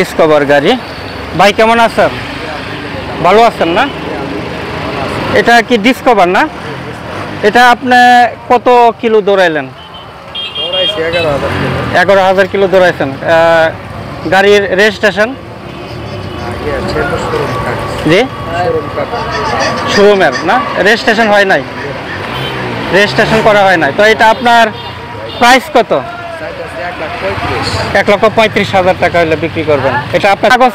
Discover গাড়ি। ভাই কেমন আছেন? ভালো আছেন না? এটা কি ডিসকভার না? এটা আপনি কত কিলো দৌড়াইলেন? 11,000 কিলো দৌড়াইছেন। গাড়ির রেজিস্ট্রেশন? জি, শোরুমের না, রেজিস্ট্রেশন হয় নাই, রেজিস্ট্রেশন করা হয় নাই। তো এটা আপনার প্রাইস কত? 1,35,000 টাকা হলে বিক্রি করবেন। এটা আপনার কাগজ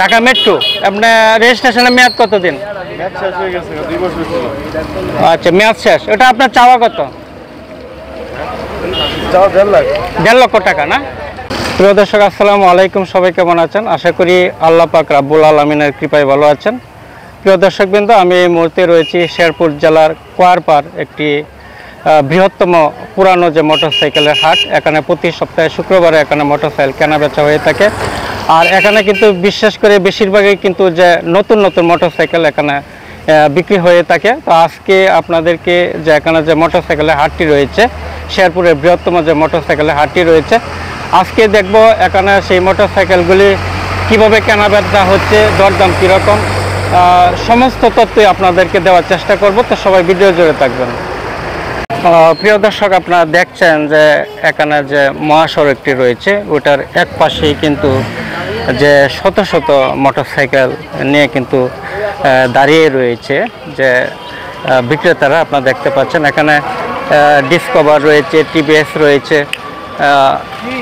ঢাকা মেট্রো। আপনার রেজিস্ট্রেশনের মেয়াদ কতদিন? আচ্ছা, মেয়াদ শেষ। ওটা আপনার চাওয়া কত? 1.5 লক্ষ টাকা না? প্রিয় দর্শক, আসসালামু আলাইকুম। সবাই কেমন আছেন? আশা করি আল্লাহ পাক রাব্বুল আলামিনের কৃপায় ভালো আছেন। প্রিয় দর্শকবৃন্দ, আমি এই মুহূর্তে রয়েছি শেরপুর জেলার কোয়ারপাড় একটি বৃহত্তম পুরানো যে মোটরসাইকেলের হাট। এখানে প্রতি সপ্তাহে শুক্রবারে এখানে মোটরসাইকেল কেনা বেচা হয়ে থাকে। আর এখানে কিন্তু বিশেষ করে বেশিরভাগই কিন্তু যে নতুন নতুন মোটরসাইকেল এখানে বিক্রি হয়ে থাকে। তো আজকে আপনাদেরকে যে এখানে যে মোটরসাইকেলের হাটটি রয়েছে, শেরপুরের বৃহত্তম যে মোটরসাইকেলের হাটটি রয়েছে, আজকে দেখব এখানে সেই মোটরসাইকেলগুলি কীভাবে কেনা বেচা হচ্ছে, দরদাম কীরকম, সমস্ত তথ্যই আপনাদেরকে দেওয়ার চেষ্টা করব। তো সবাই ভিডিও জুড়ে থাকবেন। প্রিয় দর্শক, আপনারা দেখছেন যে এখানে যে মহাসড়কটি রয়েছে, ওটার এক পাশেই কিন্তু যে শত শত মোটরসাইকেল নিয়ে কিন্তু দাঁড়িয়ে রয়েছে যে বিক্রেতারা। আপনারা দেখতে পাচ্ছেন এখানে ডিসকভার রয়েছে, টিভিএস রয়েছে,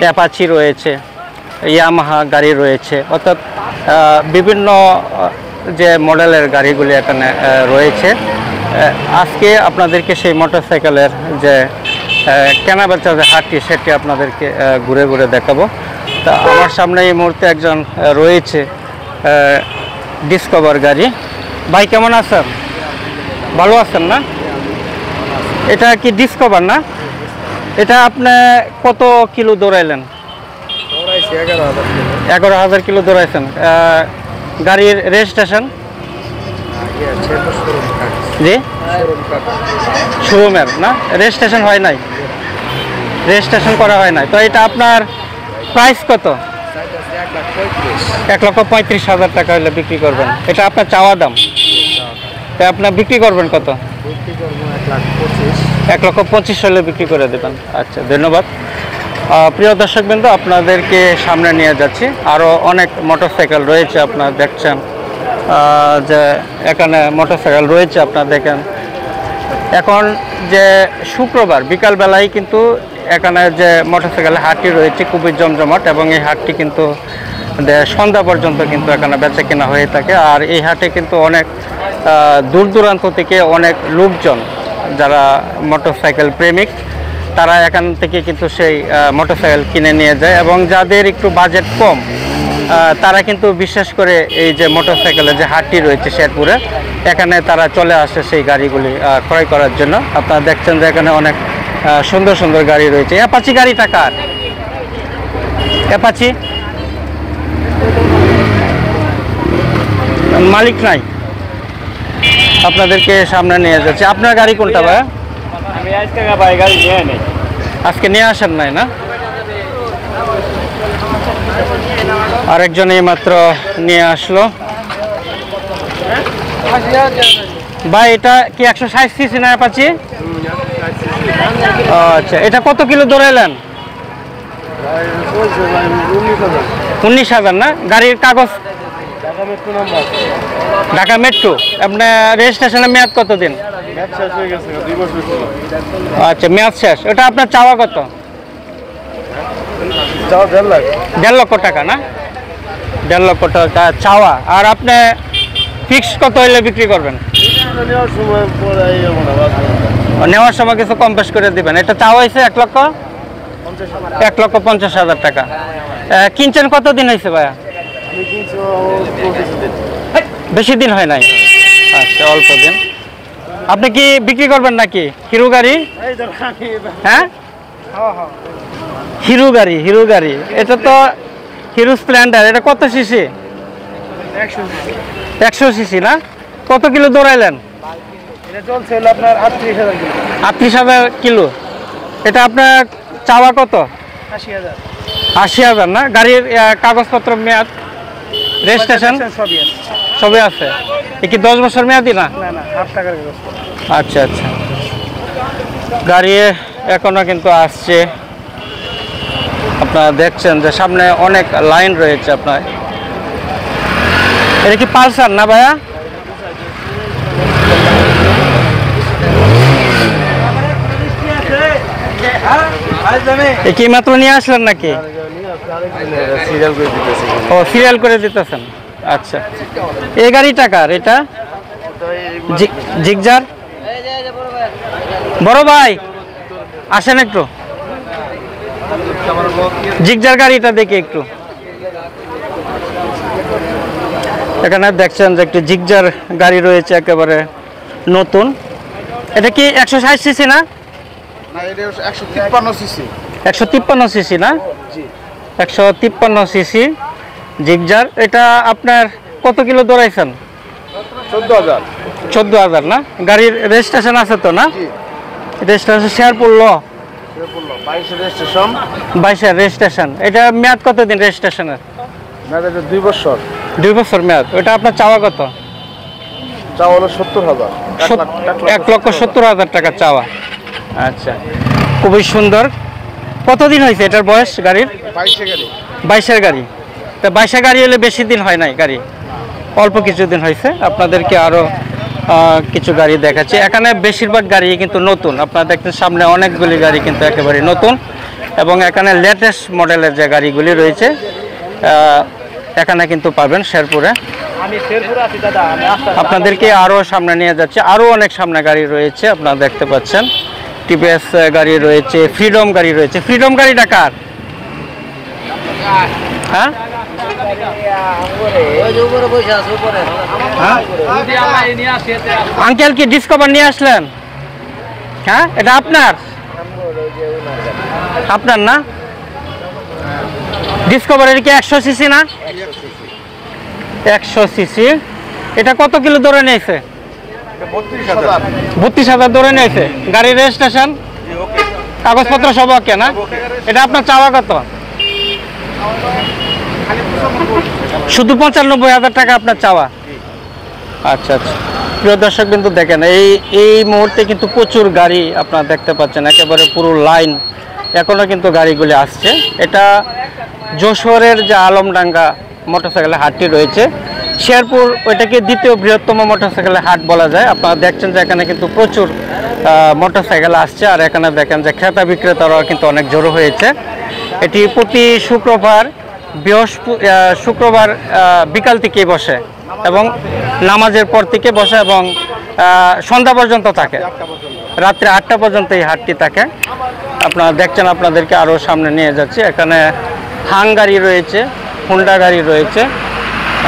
অ্যাপাচি রয়েছে, ইয়ামাহা গাড়ি রয়েছে, অর্থাৎ বিভিন্ন যে মডেলের গাড়িগুলি এখানে রয়েছে। আজকে আপনাদেরকে সেই মোটরসাইকেলের যে কেনাবেচা যে হাটটি, সেটি আপনাদেরকে ঘুরে ঘুরে দেখাবো। তা আমার সামনে এই মুহূর্তে একজন রয়েছে ডিসকভার গাড়ি। ভাই কেমন আছেন? ভালো আছেন না? এটা কি ডিসকভার না? এটা আপনি কত কিলো দৌড়াইলেন? 11,000 কিলো দৌড়াইছেন। গাড়ির রেজিস্ট্রেশন? জি, শোরুমের না, রেজিস্ট্রেশন হয় নাই, রেজিস্ট্রেশন করা হয় নাই। তো এটা আপনার প্রাইস কত? 1,35,000 টাকা হলে বিক্রি করবেন। এটা আপনার চাওয়া দাম। তো আপনার বিক্রি করবেন কত? 1,25,000 হলে বিক্রি করে দেবেন। আচ্ছা, ধন্যবাদ। প্রিয় দর্শকবৃন্দ, আপনাদেরকে সামনে নিয়ে যাচ্ছি। আরও অনেক মোটরসাইকেল রয়েছে, আপনারা দেখছেন যে এখানে মোটরসাইকেল রয়েছে। আপনারা দেখেন এখন যে শুক্রবার বিকালবেলায় কিন্তু এখানে যে মোটরসাইকেলের হাটটি রয়েছে খুবই জমজমাট, এবং এই হাটটি কিন্তু সন্ধ্যা পর্যন্ত কিন্তু এখানে বেচা কেনা হয়ে থাকে। আর এই হাটে কিন্তু অনেক দূর দূরান্ত থেকে অনেক লোকজন যারা মোটরসাইকেল প্রেমিক, তারা এখান থেকে কিন্তু সেই মোটরসাইকেল কিনে নিয়ে যায়। এবং যাদের একটু বাজেট কম, তারা কিন্তু বিশেষ করে এই যে মোটরসাইকেলের যে হাটটি রয়েছে শেরপুরে, এখানে তারা চলে আসে সেই গাড়িগুলি ক্রয় করার জন্য। আপনারা দেখছেন যে এখানে অনেক সুন্দর সুন্দর গাড়ি রয়েছে। অ্যাপাচি গাড়িটা কার? অ্যাপাচি মালিক নাই। আপনাদেরকে সামনে নিয়ে যাচ্ছি। আপনার গাড়ি কোনটা ভাই? আমি আজকে গাড়ি নিয়ে নেই। আজকে নিয়ে আসেন নাই না? আরেকজন এই মাত্র নিয়ে আসলো। ভাই এটা কি 160 সিসি না অ্যাপাচি? আচ্ছা, এটা কত কিলো দৌড়াইলেন? 19,000 না? গাড়ির কাগজ ঢাকা মেট্রো। আপনার রেজিস্ট্রেশনের মেয়াদ কতদিন? আচ্ছা, মেয়াদ শেষ। ওটা আপনার চাওয়া কত? 1.5 লক্ষ টাকা না? 1.5 লক্ষ টাকা চাওয়া। আর আপনি ফিক্সড কত হইলে বিক্রি করবেন? নেওয়ার সময় কিছু কম বেশ করে দিবেন। এটা চাওয়া হয়েছে 1,50,000 টাকা। কিনছেন কতদিন হয়েছে ভাইয়া? বেশি দিন হয় নাই। আচ্ছা, অল্প দিন। আপনি কি বিক্রি করবেন নাকি? হিরো গাড়ি? হ্যাঁ, হিরো গাড়ি, হিরো গাড়ি। এটা তো হিরো স্প্লেন্ডার। এটা কত সিসি? 100 সিসি না? কত কিলো দৌড়াইলেন? আপনার 38,000 কিলো। 38,000 কিলো। এটা আপনার চাওয়া কত? 80,000 না? গাড়ির কাগজপত্র মেয়াদ রেজিস্ট্রেশন সবই আছে। সবই আছে। এ কি 10 বছর মেয়াদি না? না না, হাফ টাকার কাগজ। আচ্ছা আচ্ছা, গাড়ি এখনো কিন্তু আসছে। আপনারা দেখছেন যে সামনে অনেক লাইন রয়েছে। আপনার এটা কি পালসার না ভাইয়া? এ কি মাত্র নিয়ে আসলেন নাকি? ও সিরিয়াল করে দিতেছেন। আচ্ছা, এই গাড়ি টাকার এটা জিগজার। বড় ভাই আসেন একটু, জিগজার গাড়িটা দেখি একটু। এখানে দেখছেন যে একটি জিগজার গাড়ি রয়েছে একেবারে নতুন। এটা কি 160 সিসি না? 153 সিসি না? 153 সিসি জিগজার। এটা আপনার কত কিলো দৌড়াইছেন? 14,000 না? গাড়ির রেজিস্ট্রেশন আছে তো না? রেজিস্ট্রেশন শেরপুর ল 22 রেজিস্ট্রেশন। এটা মেয়াদ কতদিন রেজিস্ট্রেশনের? 2 বছর। 2 বছর মেয়াদ। ওটা আপনার চাওয়া কত? চাওয়া হলো 70,000। 1,70,000 টাকা চাওয়া। আচ্ছা, খুবই সুন্দর। কতদিন হয়েছে এটার বয়স গাড়ির? 22-এর গাড়ি। তা 22-এর গাড়ি হলে বেশি দিন হয় নাই, গাড়ি অল্প কিছুদিন হয়েছে। আপনাদেরকে আরও কিছু গাড়ি দেখাচ্ছি। এখানে বেশিরভাগ গাড়ি কিন্তু নতুন। আপনারা দেখছেন সামনে অনেকগুলি গাড়ি কিন্তু একেবারে নতুন, এবং এখানে লেটেস্ট মডেলের যে গাড়িগুলি রয়েছে এখানে কিন্তু পাবেন শেরপুরে। আমি শেরপুরে আছি দাদা, আমি আপনাদেরকে আরও সামনে নিয়ে যাচ্ছে। আরও অনেক সামনে গাড়ি রয়েছে, আপনারা দেখতে পাচ্ছেন। টিভিএস গাড়ি রয়েছে, ফ্রিডম গাড়ি রয়েছে। ফ্রিডম গাড়িটা কার? হ্যাঁ, আঙ্কেল কি ডিসকভার নিয়ে আসলেন? হ্যাঁ, এটা আপনার? আপনার না? ডিসকভার এটা কি 100 সিসি না? 100 সিসি। এটা কত কিলো ধরে নিয়েছে? 32,000 ধরে নিয়েছে। গাড়ির রেজিস্ট্রেশন কাগজপত্র সব ওকে না? এটা আপনার চাওয়া কত? শুধু 95,000 টাকা আপনার চাওয়া। আচ্ছা আচ্ছা, প্রিয় দর্শক বিন্দু দেখেন, এই মুহূর্তে কিন্তু প্রচুর গাড়ি আপনারা দেখতে পাচ্ছেন, একেবারে পুরো লাইন এখনো কিন্তু গাড়িগুলি আসছে। এটা যশোরের যে আলমডাঙ্গা মোটরসাইকেলের হাটটি রয়েছে, শেরপুর ওইটাকে দ্বিতীয় বৃহত্তম মোটরসাইকেলের হাট বলা যায়। আপনারা দেখছেন যে এখানে কিন্তু প্রচুর মোটরসাইকেল আসছে, আর এখানে দেখেন যে ক্রেতা বিক্রেতারাও কিন্তু অনেক জড়ো হয়েছে। এটি প্রতি শুক্রবার বিকাল থেকেই বসে, এবং নামাজের পর থেকে বসে, এবং সন্ধ্যা পর্যন্ত থাকে, রাত্রে 8টা পর্যন্ত এই হাটটি থাকে। আপনারা দেখছেন, আপনাদেরকে আরও সামনে নিয়ে যাচ্ছি। এখানে হাং গাড়ি রয়েছে, হুন্ডা গাড়ি রয়েছে।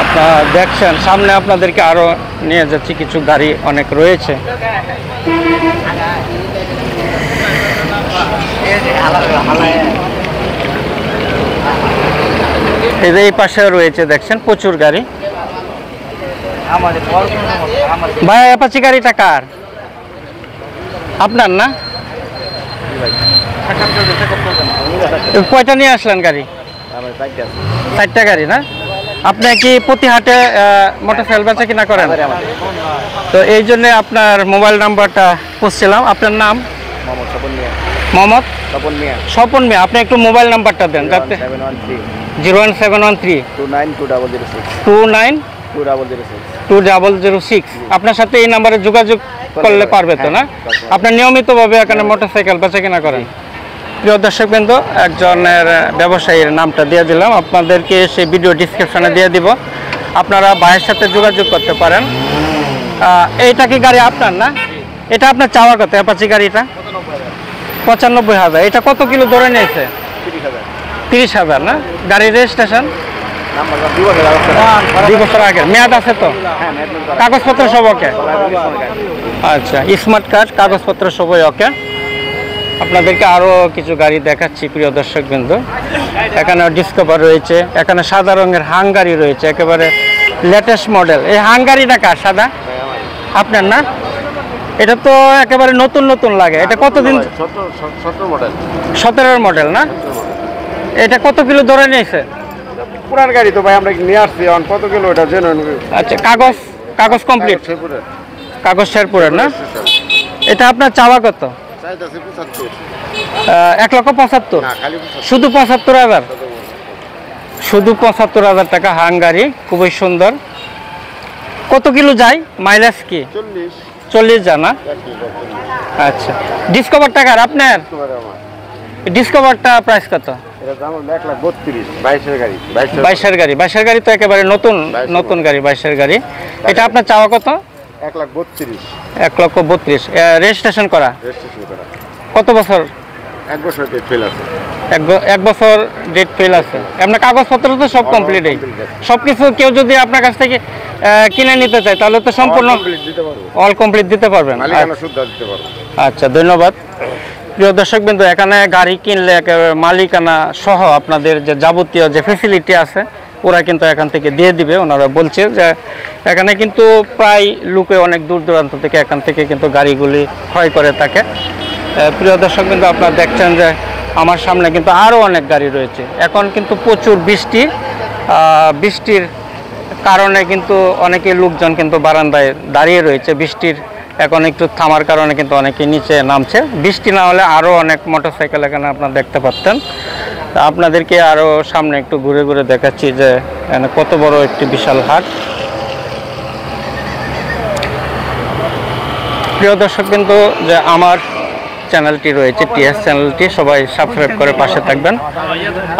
আপনারা দেখছেন সামনে, আপনাদেরকে আরও নিয়ে যাচ্ছি। কিছু গাড়ি অনেক রয়েছে। এই পাশে রয়েছে দেখছেন প্রচুর গাড়ি। ভাই অ্যাপাচি গাড়িটা কার? আপনার না? কয়টা নিয়ে আসলেন গাড়ি? 4টা গাড়ি না? আপনি কি প্রতি হাটে মোটরসাইকেল বেচা কিনা করেন? তো এই জন্য আপনার মোবাইল নাম্বারটা খুঁজছিলাম। আপনার নাম? মোহাম্মদ স্বপন মিয়া। আপনি একটু মোবাইল নাম্বারটা দেন, যাতে 01713 292006। আপনার সাথে এই নাম্বারে যোগাযোগ করলে পারবে তো না? আপনার নিয়মিতভাবে এখানে মোটরসাইকেল বেচা কিনা করেন। প্রিয় দর্শকবৃন্দ, একজনের ব্যবসায়ীর নামটা দিয়ে দিলাম, আপনাদেরকে সেই ভিডিও ডিসক্রিপশনে দিয়ে দিব, আপনারা ভাইয়ের সাথে যোগাযোগ করতে পারেন। এইটা কি গাড়ি আপনার না? এটা আপনার চাওয়া কত অ্যাপাচি গাড়িটা? 95,000। এটা কত কিলো ধরে নিয়েছে? 30,000 না? গাড়ির রেজিস্ট্রেশন 2 বছর আগে। মেয়াদ আছে তো? কাগজপত্র সব ওকে? আচ্ছা, স্মার্ট কার্ড, কাগজপত্র সবই ওকে। আপনাদেরকে আরও কিছু গাড়ি দেখাচ্ছি প্রিয় দর্শকবৃন্দ। এখানে ডিসকভার রয়েছে, এখানে সাদা রঙের হাং গাড়ি রয়েছে, একেবারে লেটেস্ট মডেল। এই হাং গাড়িটা কার? সাদা আপনার না? এটা তো একেবারে নতুন নতুন লাগে। এটা কতদিন? 17-এর মডেল না? এটা কত কিলো ধরে নিয়েছে? পুরান গাড়ি তো ভাই আমরা নিয়ে আসছি, এখন কত কিলো এটা জেনুইন আচ্ছা, কাগজ কাগজ কমপ্লিট, কাগজ শেরপুরের না? এটা আপনার চাওয়া কত? 1,75,000। শুধু 75,000, শুধু 75,000 টাকা হাঙ্গারি, খুবই সুন্দর। কত কিলো যায়? মাইলেজ কি 40 জানা? আচ্ছা, ডিসকভার টাকার আপনার ডিসকভারটা প্রাইস কত? 22,000 গাড়ি, 22-এর গাড়ি, 22-এর গাড়ি তো একেবারে নতুন নতুন গাড়ি, 22-এর গাড়ি। এটা আপনার চাওয়া কত? 1,32,000। 1,32,000। রেজিস্ট্রেশন করা কত বছর? 1 বছর ডেট ফেল আছে। এক বছর ডেট ফেল আছে। আপনার কাগজপত্র তো সব কমপ্লিট, সব কিছু। কেউ যদি আপনার কাছ থেকে কিনে নিতে চায় তাহলে তো সম্পূর্ণ অল কমপ্লিট দিতে পারবেন। আচ্ছা, ধন্যবাদ। প্রিয় দর্শকবৃন্দ, এখানে গাড়ি কিনলে একেবারে মালিকানা সহ আপনাদের যে যাবতীয় যে ফেসিলিটি আছে ওরা কিন্তু এখান থেকে দিয়ে দিবে। ওনারা বলছে যে এখানে কিন্তু প্রায় লোকে অনেক দূর দূরান্ত থেকে এখান থেকে কিন্তু গাড়িগুলি ক্রয় করে থাকে। প্রিয় দর্শকবৃন্দ, আপনারা দেখছেন যে আমার সামনে কিন্তু আরও অনেক গাড়ি রয়েছে। এখন কিন্তু প্রচুর বৃষ্টির কারণে কিন্তু অনেকে লোকজন কিন্তু বারান্দায় দাঁড়িয়ে রয়েছে। বৃষ্টির এখন একটু থামার কারণে কিন্তু অনেকে নিচে নামছে। বৃষ্টি না হলে আরও অনেক মোটরসাইকেল এখানে আপনারা দেখতে পাচ্ছেন। আপনাদেরকে আরও সামনে একটু ঘুরে ঘুরে দেখাচ্ছি যে এখানে কত বড় একটি বিশাল হাট। প্রিয় দর্শক, কিন্তু যে আমার চ্যানেলটি রয়েছে টিএস চ্যানেলটি, সবাই সাবস্ক্রাইব করে পাশে থাকবেন।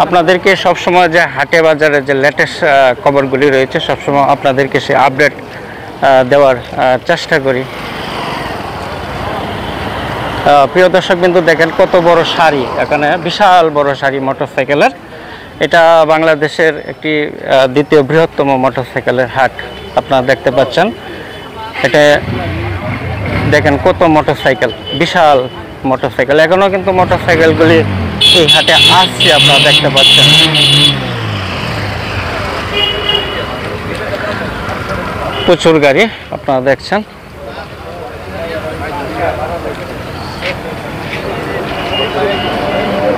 আপনাদেরকে সবসময় যে হাটে বাজারে যে লেটেস্ট খবরগুলি রয়েছে সবসময় আপনাদেরকে সে আপডেট দেওয়ার চেষ্টা করি। প্রিয় দর্শক, কিন্তু দেখেন কত বড় সারি, এখানে বিশাল বড় সারি মোটরসাইকেলের। এটা বাংলাদেশের একটি দ্বিতীয় বৃহত্তম মোটরসাইকেলের হাট আপনারা দেখতে পাচ্ছেন। এটা দেখেন কত মোটরসাইকেল, বিশাল মোটরসাইকেল। এখনও কিন্তু মোটরসাইকেলগুলি এই হাটে আসছে, আপনারা দেখতে পাচ্ছেন। প্রচুর গাড়ি আপনারা দেখছেন।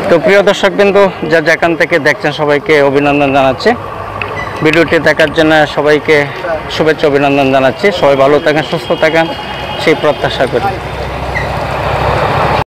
তো প্রিয় দর্শকবৃন্দ, যা যেখান থেকে দেখছেন সবাইকে অভিনন্দন জানাচ্ছি। ভিডিওটি দেখার জন্য সবাইকে শুভেচ্ছা অভিনন্দন জানাচ্ছি। সবাই ভালো থাকেন, সুস্থ থাকেন সেই প্রত্যাশা করি।